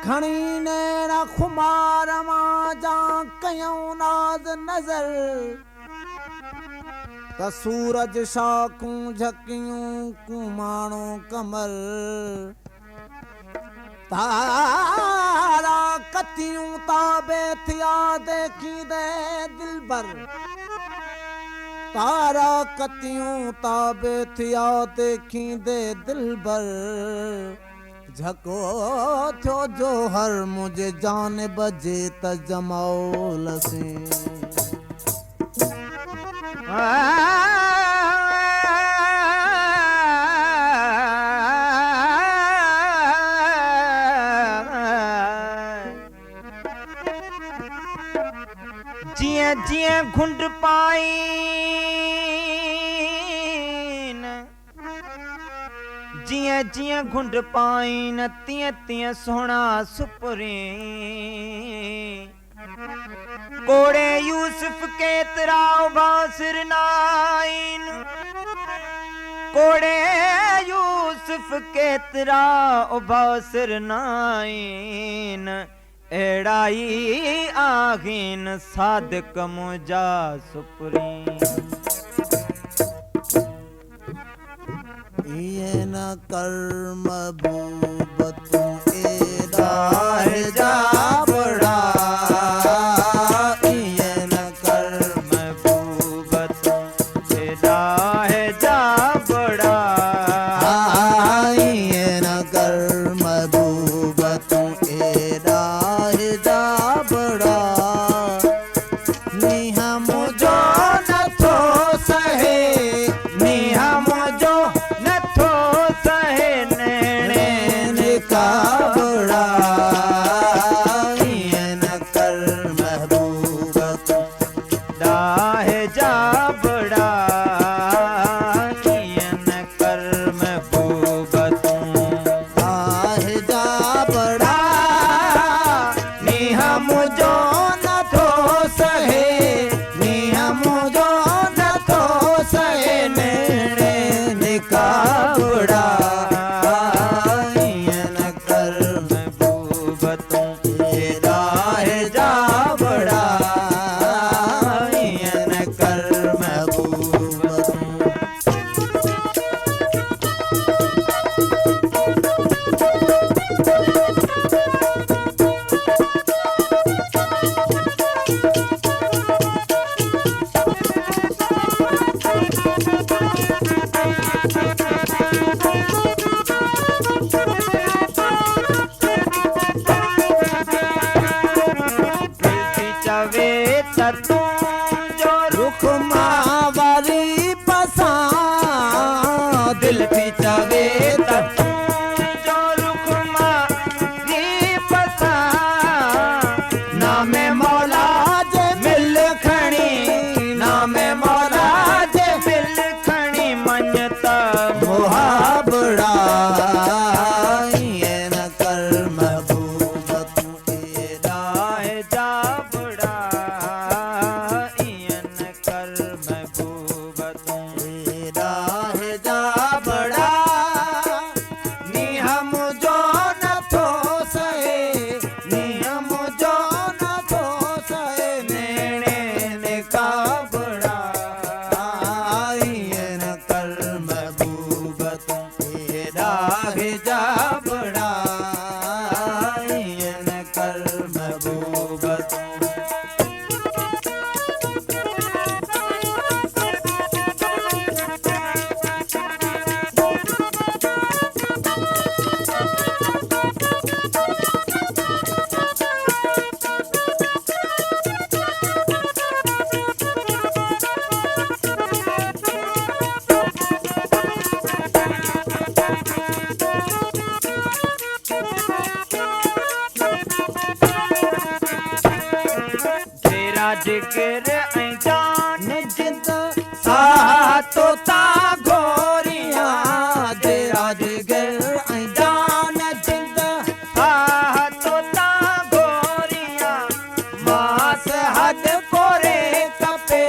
खणी नैना खुमार मां जा कयूं नाज नजर त सूरज शाखूं झकियूं कुमाणो कमर तारा कतियूं ताबे थिया देखी दे दिलबर तारा कतियूं ताबे थिया देखी दे दिलबर झको थियो जो हर मुझे जान बजे त जमाओ लसी जिया जिया घुंड पाई जिया जिया घुंड पाई न तिया तिया सोना सुपरे कोड़े यूसुफ के तराव बासिर नाइन कोड़े यूसुफ के तराव बासिर नाइन एड़ाई आखिन सादक मुजा सुपरी ये न कर्म बूबत एदा है जा बड़ा ये न कर्म बूबत एदा है जा बड़ा ये न कर्म बूबत एदा है जा बड़ा निहा मुझो न थो सहे निहा मुझो जिगर जान जिद सातो ता गोरिया तेरा जिगर जान जिद सातो ता गोरिया मास हद कोरे कपे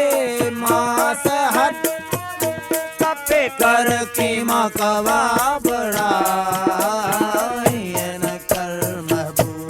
मास हद कपे कर की माँ कवा बड़ा ये न कर महबूब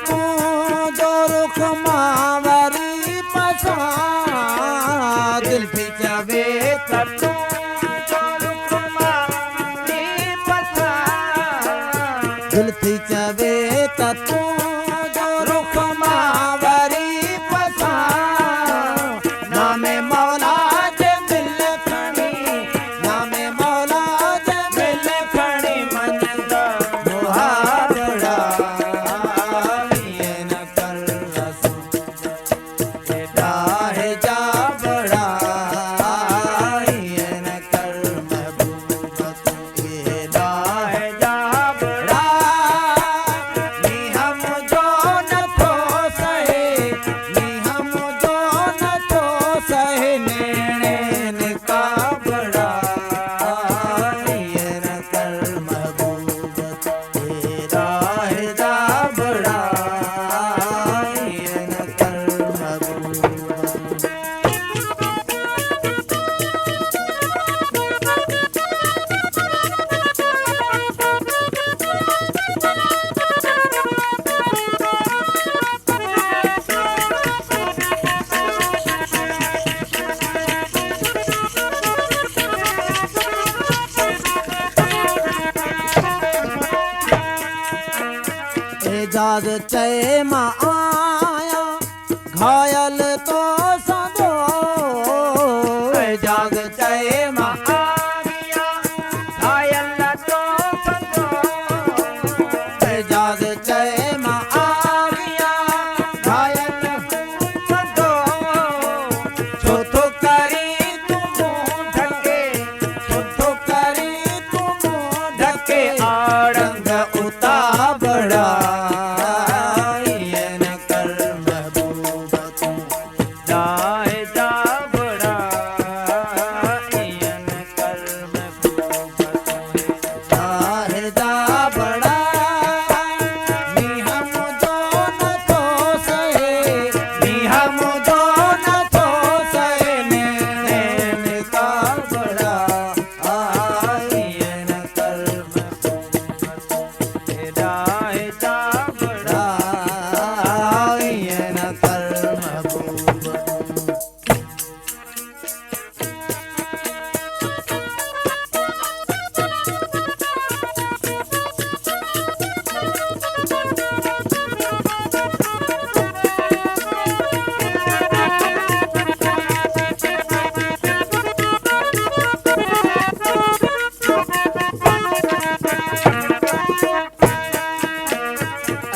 तू जो रुख मावरी पसा दिल थी चवे तू जो रुख मावरी पसा दिल थी चवे तू जो रुख मावरी पसा नामे मौला जे मिल खणी नामे मौला जे मिल खणी मंदा मुहावरा ये न कर रसूल राहे जा बड़ा ये न कर महबूब ये राहे जा बड़ा नी हम जो न थो सहे नी हम जो न थो सहे नेण का बड़ा ये न कर महबूब तेरा है जा बड़ा ये न कर महबूब एजाज चए मां आया घायल तो सदो एजाज चए मां आगिया घायल तो संगो एजाज चए मां आगिया घायल संगो छो तो करी तू मुंह ढके छो तो करी तू मुंह ढके आड़ंग उता बड़ा ये न कर महबूब तू राहे जा बड़ा इन कर महबूब राहे जा बड़ा नी हम जो न थो सहे नी हम जो न थो सहे नेण का बड़ा ये न कर महबूब राहे जा बड़ा ये न कर महबूब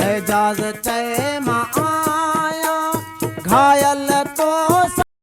एजाज चए मां आया घायल